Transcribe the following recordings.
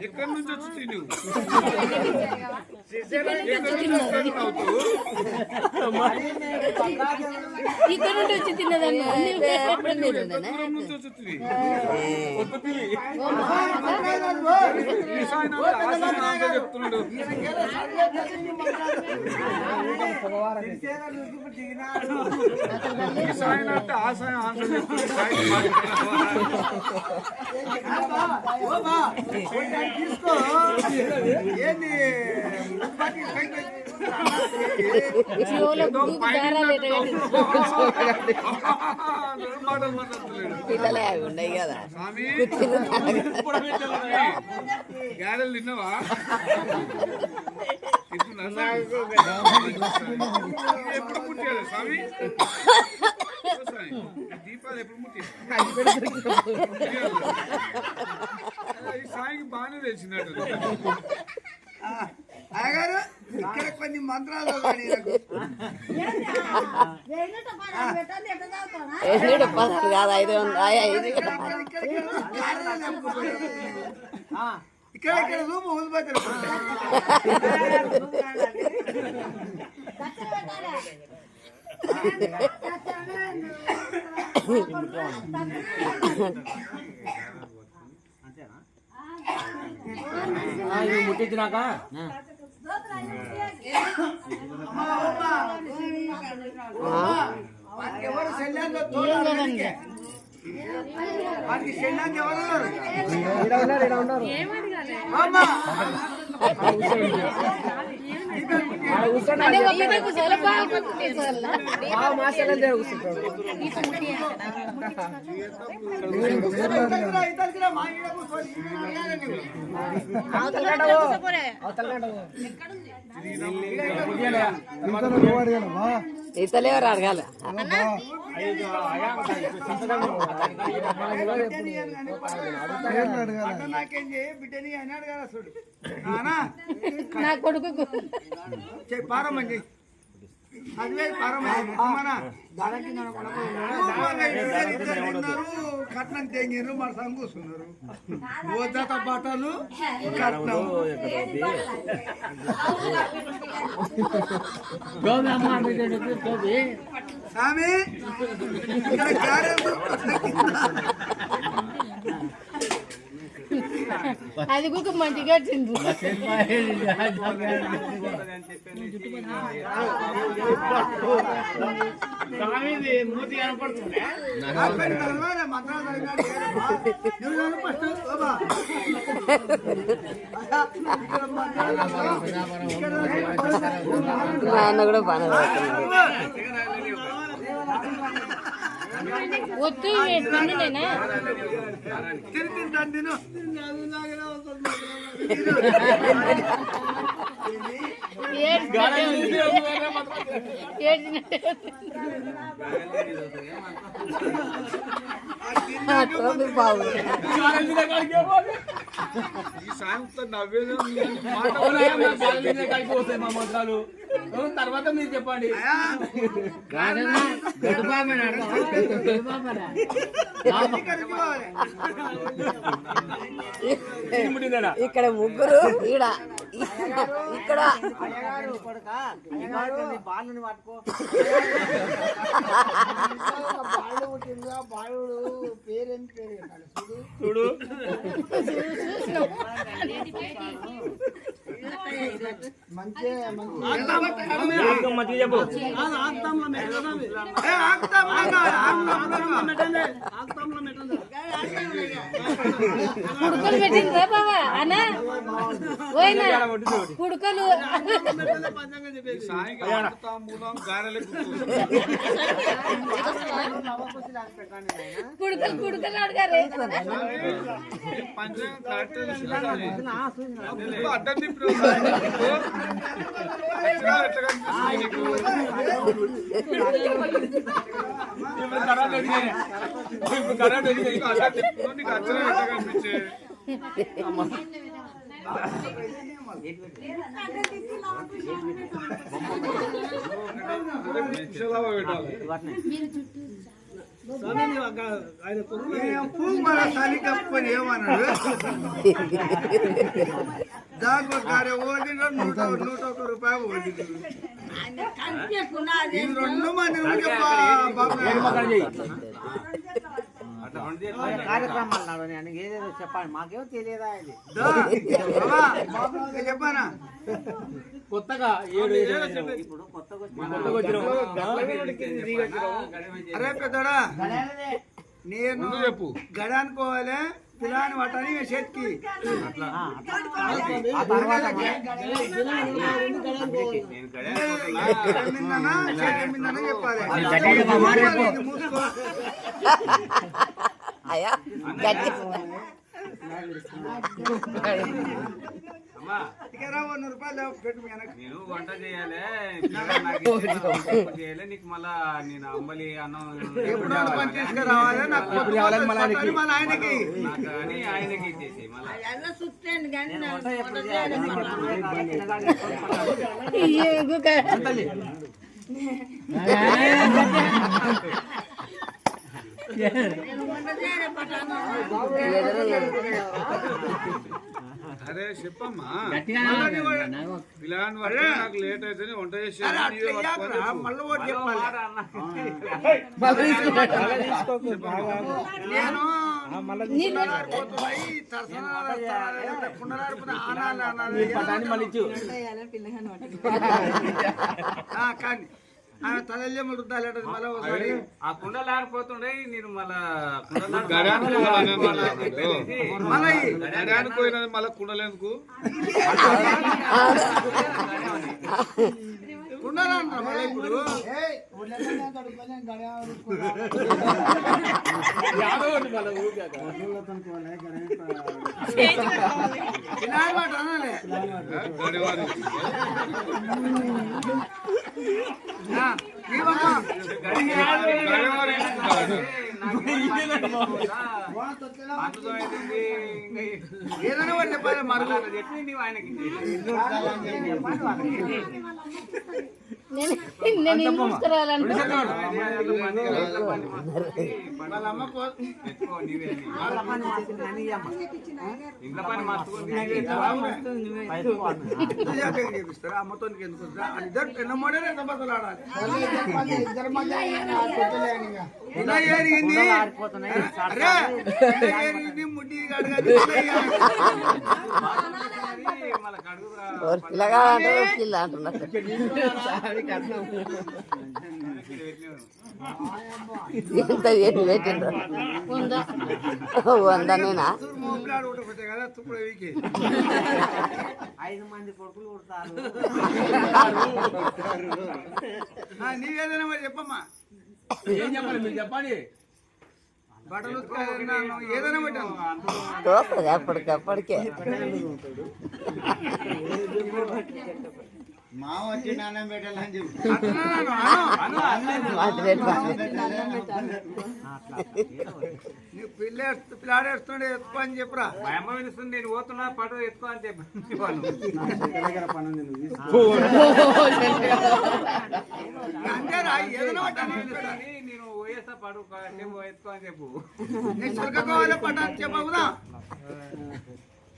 ఎక్కడి నుంచి వచ్చి నువ్వు ఇక్కడ నుండి వచ్చి తిన్నదాన్ని చెప్తున్నాడు. ఈ సాయం అంటే ఆ సాయం ఆన్సర్ తీసుకో ఏంది పిల్లలే అవి ఉన్నాయి కదా గ్యారెలు తిన్నావా? ఎప్పుడు పుట్టాడు స్వామి? దీపాలు ఎప్పుడు ముట్టి సాయికి బాగానే తెలిసినట్టు. అయ్యగారు ఇక్కడ కొన్ని మంత్రాలు ఇక్కడ ఇక్కడ రూపు ఊదిపోతారు. ముట్టించినాక ఎవరు శల్యాల్లో తోడాలి వారికి శల్యాన్ని ఎవరు ఇతలేవరు అడగాల బిడ్డని అని అడగాల చూడు నా కొడుకు పారమండి అదివే కట్నం తెంగిరు మన సంగు కూర్చున్నారు ఓజత బట్టలు కట్నం స్వామి అది కూడా మంచిగా వచ్చింది. మూతి కనపడుతుంది. ఆయన కూడా బాగా ఒత్తు తిన్నదేనా బాగుంది ఈ సాయంతో నవ్వేది కలిపి మా మంత్రాలు తర్వాత మీరు చెప్పండి. ఇక్కడ ముగ్గురు ఈడ ఇక్కడ బాలుని పట్టుకో బాలుడు పేరేంటి పేరు చూడు మంచిగా చెప్పు. కుడుకలు పెట్టింది బాబా అన్నా పోయినా కుడుకలు కుడుకలు కుడుకలు అడగారు అడ్డం నీకు అచ్చరం ఎట్లా కనిపించే పువ్వు మన తల్లి కప్పుకొని ఏమన్నాడు దాంట్లో కార్య ఓడిన 101 రూపాయలు ఓడిన ఈ 2 మంది కార్యక్రమాలు ఏదేదో చెప్పండి మాకేమో తెలియదా ఇది చెప్పానా కొత్తగా 7 ఇప్పుడు కొత్తగా అరే పెద్దడా నేను చెప్పు గడానుకోవాలి పిల్లని పట్టని చేతికి చెప్పాలి మూసుకో అయ్యా గట్టి ఇకరా 100 రూపాయలు పెట్టు వెనక్కి. నేను వంట చేయాలి చేయాలి నీకు మళ్ళా నేను అంబలి అన్నం ఎప్పుడు పని తీసుకురావాలి నాకు పట్టాలి మళ్ళీ ఆయనకి నాకు అని ఆయనకి ఇచ్చేసి మళ్ళా అరే చెప్పమ్మా పిల్లని పట్ట నాకు లేట్ అయితే వంట చేసి మళ్ళీ ఒకటి చెప్పాలి నేను కానీ ఆమె తలెళ్ళే మృద్దాలు మళ్ళీ ఒకసారి ఆ కుండ లేకపోతుండే నేను మళ్ళా గడానికి పోయినది మళ్ళీ కుండలేందుకు ఉండాలంటారా మళ్ళీ ఇప్పుడు మాట అనాలి ఏదైనా వాళ్ళు చెప్పాలి మరలా చెప్పి నీవు ఆయనకి నేను తీసుకురావాలంటే వాళ్ళ అమ్మ ఇంట్లో పని మర్చుకుంటే చేపిస్తారా అమ్మతో ఎందుకు ఇద్దరు చిన్న మోడే ఎంత బస్సులు ఆడాలి ముడ్డి మళ్ళీ కడుగు పిల్లగా పిల్ల అంటున్నారు ఎంత ఏం పెట్టిండ్రు 100 నేనా కదా తుప్పుడు 5 మంది కొడుకులు కొడతారు నీవేదైనా మరి చెప్పమ్మా ఏం చెప్పాలి మీరు చెప్పండి బట్టలు ఏదైనా పెట్టాను తోస్తుంది అప్పటికప్పటికే మా వచ్చి నాన్నం పెట్టాలని చెప్పి పిల్లాడేస్తుండే ఎక్కువ అని చెప్పురా మా అమ్మ వినిస్తుంది నేను పోతున్నా పడు ఎత్తుకో అని చెప్పి అంతేరా ఏదైనా నేను పోయేస్తా పడు ఎత్తుకో అని చెప్పు చిలకపోవాలి పట్ట అని చెప్పవుదా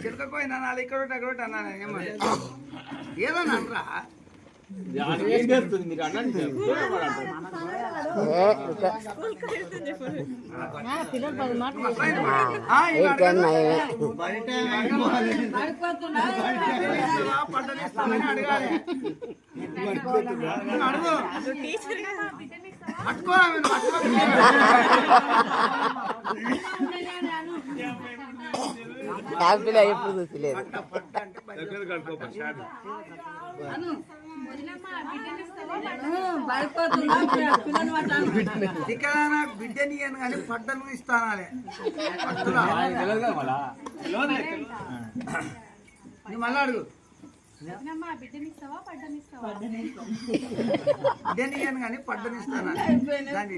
చిలకపోయినా నాలుగు ఇక్కడ అక్కడ అన్నాను ఏదన్నా అనరా ఏం చేస్తుంది మీరు అనండి పిల్లలు 10 మాటలు పట్టనిస్తామని అడగాలి అడుగు పట్టుకోరా హ్యాపీగా ఎప్పుడు చూసలేదు దగ్గర కడుకోపా ఇక్కడ బిడ్డని అని కానీ పడ్డను ఇస్తానాలే మళ్ళా అడుగు బిడ్డని ఇయ్యను కానీ పడ్డనిస్తాను దాన్ని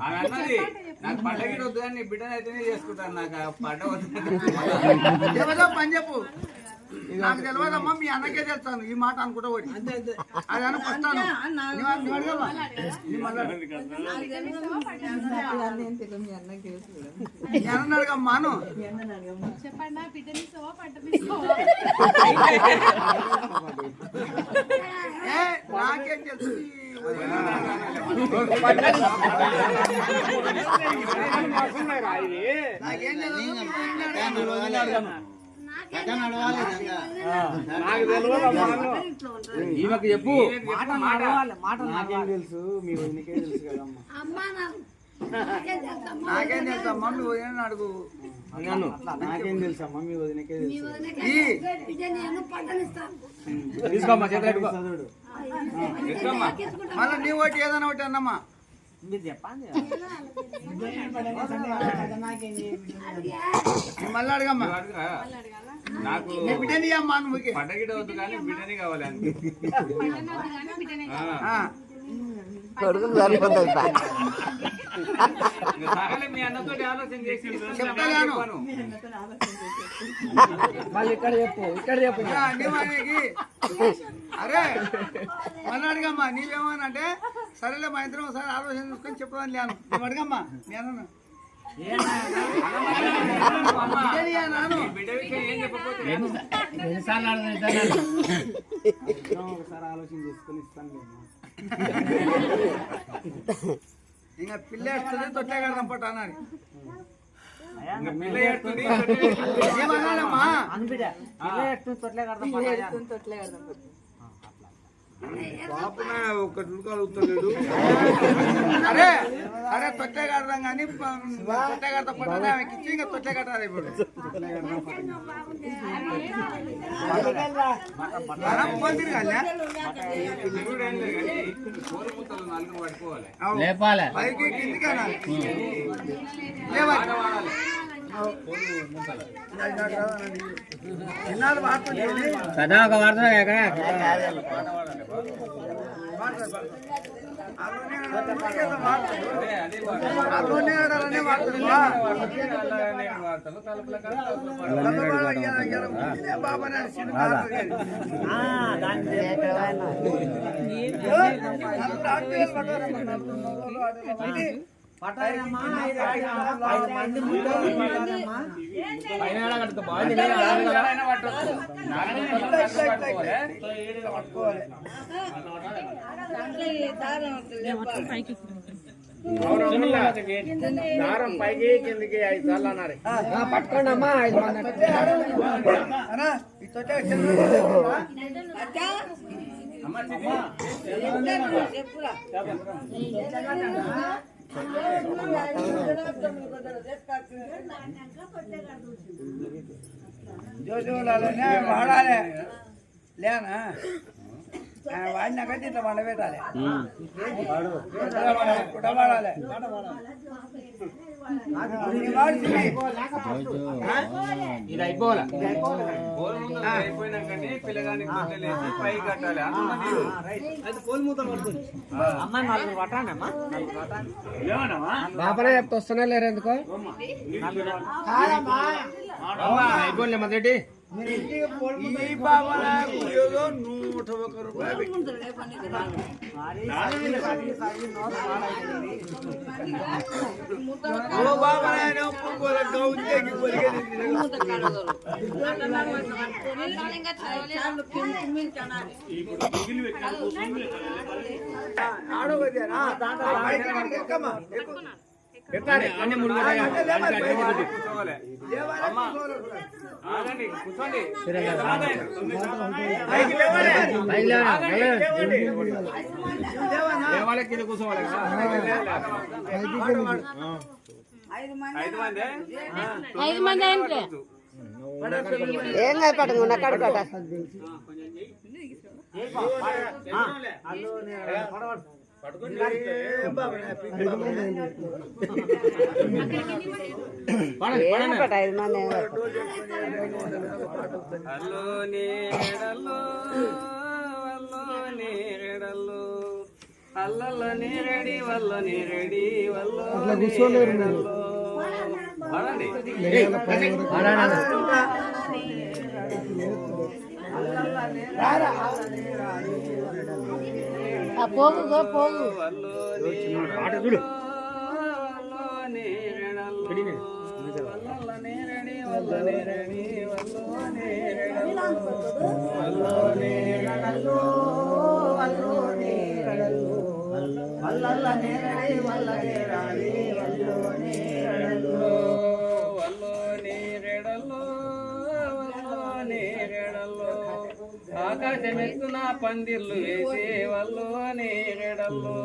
ఆమె అన్నది నాకు పండగ వద్దు కానీ నీ బిడ్డను అయితేనే చేసుకుంటాను నాకు ఆ పండగ వద్దు ఎవరో పని చెప్పు నాకు తెలియదమ్మా మీ అన్నకే చేస్తాను ఈ మాట అనుకుంటా పోయి అది అని పస్తాను అన్నడుగమ్మాను నాకేం తెలుసు నాకేం ఈమెకు చెప్పు నాకేం తెలుసు అమ్మా మీ వదిన అడుగు నాకేం తెలుసు అమ్మ మీ వదినకే తెలుసు తీసుకోమ్మా చేతులు మళ్ళీ నీ ఒకటి ఏదైనా ఒకటి అన్నమ్మా మీరు చెప్పండి మళ్ళీ అడగమ్మా నాకు నీ బిడ్డని అమ్మా నువ్వుకి పండగ వద్దు కానీ బిడ్డని కావాలి అని కొడుకులు సరిపోతుంది బా. సగలే మీ అన్నతో ఆలోచన చేసి చెప్తాను మళ్ళీ ఇక్కడ చెప్పు అరే మళ్ళీ అడగమ్మా నీవేమోనంటే సరేలే మా ఇద్దరం ఒకసారి ఆలోచన చూసుకొని చెప్పదని లేను నువ్వు అడగమ్మా నేను బిడ్డ విషయం ఏం చెప్పకపోతే ఒకసారి ఆలోచన చేసుకుని ఇస్తాను ఇంకా పిల్ల వేస్తుంది తొట్టే కడదాం పట్టు అన్నాడు పిల్ల ఏడుతుంది ఏమన్నాడమ్మా తొట్లే కడతాం పాపన ఒకటి అడుగుతలేడు అరే అరే తొట్టే కడదాం కానీ తొట్టే కడతా పట్టు ఆమెకి ఇచ్చి ఇంకా తొట్టే కట్టాలి ఇప్పుడు పొందిరు కదా దేవుడు ఏం లేదు కానీ కోరి ముద్దలు నలుగురు పట్టుకోవాలి పైకి కిందికేనా వాడాలి ఎన్నాళ్ళు వాడుతుంది కదా ఒక వార్త అల్లోనే ఆడాలనే వాడుతుందా వాడతాను తలుపుల బాబానే దారం పైకి కిందికి 5 సార్లు అన్నారు పట్టుకోండి అమ్మా 5 మంది జోజోలాలనే వాడాలి లేనా వాడినాకైతే ఇట్లా వండ పెట్టాలి కూడా వాడాలి ఇది అయిపోవాలి కోరి ముద్దలు అయిపోయినాకనే పిల్లగానికి గుడ్డలేసి పై కట్టాలి అమ్మ నలుగురు పట్టండి అమ్మా నలుగురు పట్టండి బాపనే చెప్తే వస్తున్నా లేరు ఎందుకో అయిపోలే మొదటి ఈ బాబా ఏదో 101 రూపాయలు ఓ బాబా పెట్టాలి అన్ని ముడుగుతాయి కూర్చోవాలి ఆగండి కూర్చోండి దేవాలయ కింద కూర్చోవాలి కదా 5 మంది ఏం కాదు పట్టండి ఉన్న కడుపు ఏం పాట 5 మంది ఏం పాట? అల్లో నేరెడల్లో అల్లో నేరెడల్లో అల్లల్లో నేరెడి వల్ల నేరెడి వల్ల పోగు పోగు ఆకాశమెత్తున పందిర్లు వేసే వల్లో నేరెడల్లో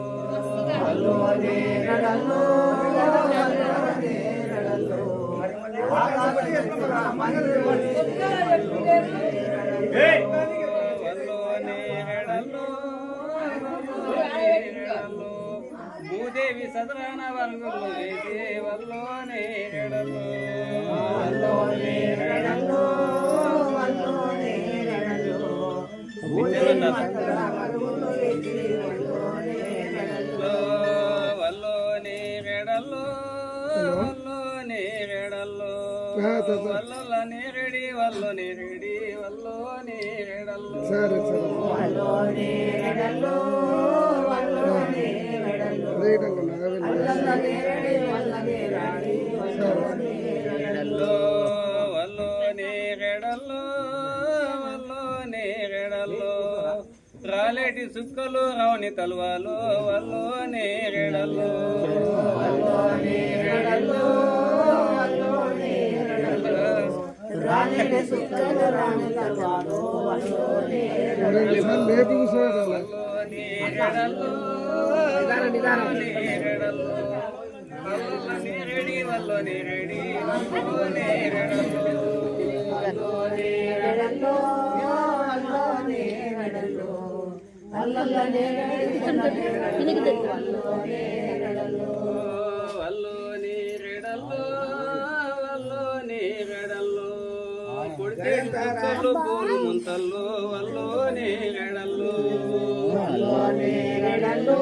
భూదేవి సదరాన వర్గులు వేసే వల్లో నేరెడల్లో వల్లో నేరెడల్లో వల్లో నేరెడల్లో వల్ల నేరెడి వల్లో నేరెడి వల్లో నేరెడల్లో వల్లో నేరెడల్లో వల్లో నేరెడల్లో రాలేటి సుక్కలు రావని తలువాలో వల్లో నేరెడల్లో నేరెడి వల్లో నేరెడి వల్లో నేరెడల్లో వల్లో నేరెడల్లో వల్లో నేరెడల్లో కొడితే పూలు ముంతల్లో వల్లో నేరెడల్లో వల్లో నేరెడల్లో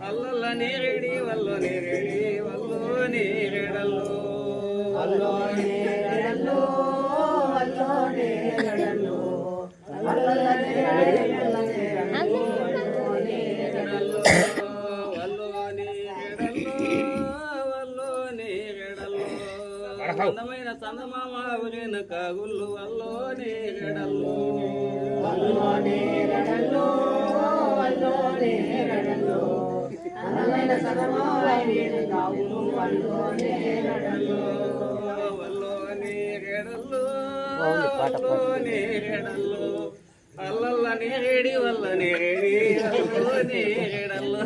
అల్లల్ల నేరెడి వల్లో నేరెడి వల్లో నేరెడల్లో అందమైన చందమామ ఊరిన కాగుళ్ళు వల్లో నేరెడల్లో వల్లో నేరెడల్లో వల్లో నేరెడల్లో అల్లల్ల నేరేడి వల్ల నేరేడి వల్లో నేరెడల్లో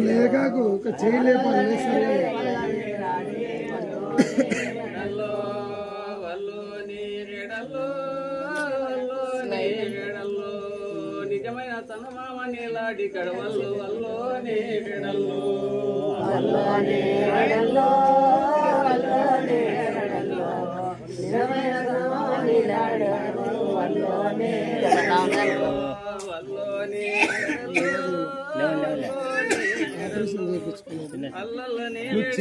లేకాకు ఒక చేయలేపాలి వల్లో నేరెడల్లో వల్లో నేరెడల్లో నిజమైన చందమామ నీలాడి కడవల్లో వల్లో నేరెడల్లో వల్లో నేరెడల్లో అల్లల్ల నేరేడి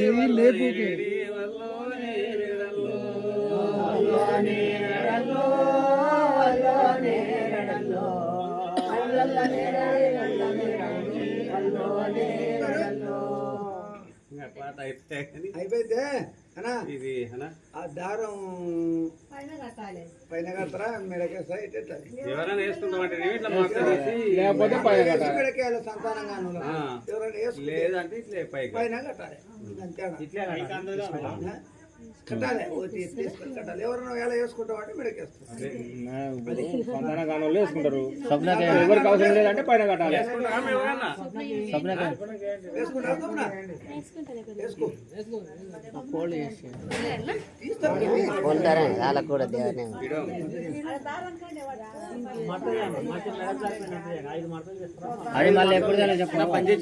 వల్లో నేరెడల్లో పాట అయిపోతే అనా ఇది అనా ఆ దారం పైన కడతారా మెడకేస్తా ఇట్లా ఎవరైనా వేసుకుంటామంటే ఇట్లా లేకపోతే పైన కట్టాలి. మెడకేయాలి సంతానంగా ఎవరైనా వేసుకుంటే లేదంటే ఇట్లే పైకి పైన కట్టాలి అంతేనా ఇట్లే కట్టాలి తీసుకొని కట్టాలి. ఎవరైనా వేళ వేసుకుంటాం అంటే మెడకేస్తాం. సంతాన కాలంలో వేసుకుంటారు. ఎవరికి అవసరం లేదంటే పైన కట్టాలి. వేసుకుంటారా తప్పునా? వేసుకో. ఉంటారండి వాళ్ళకు కూడా దేవునే అది మళ్ళీ ఎప్పుడు చెప్పండి.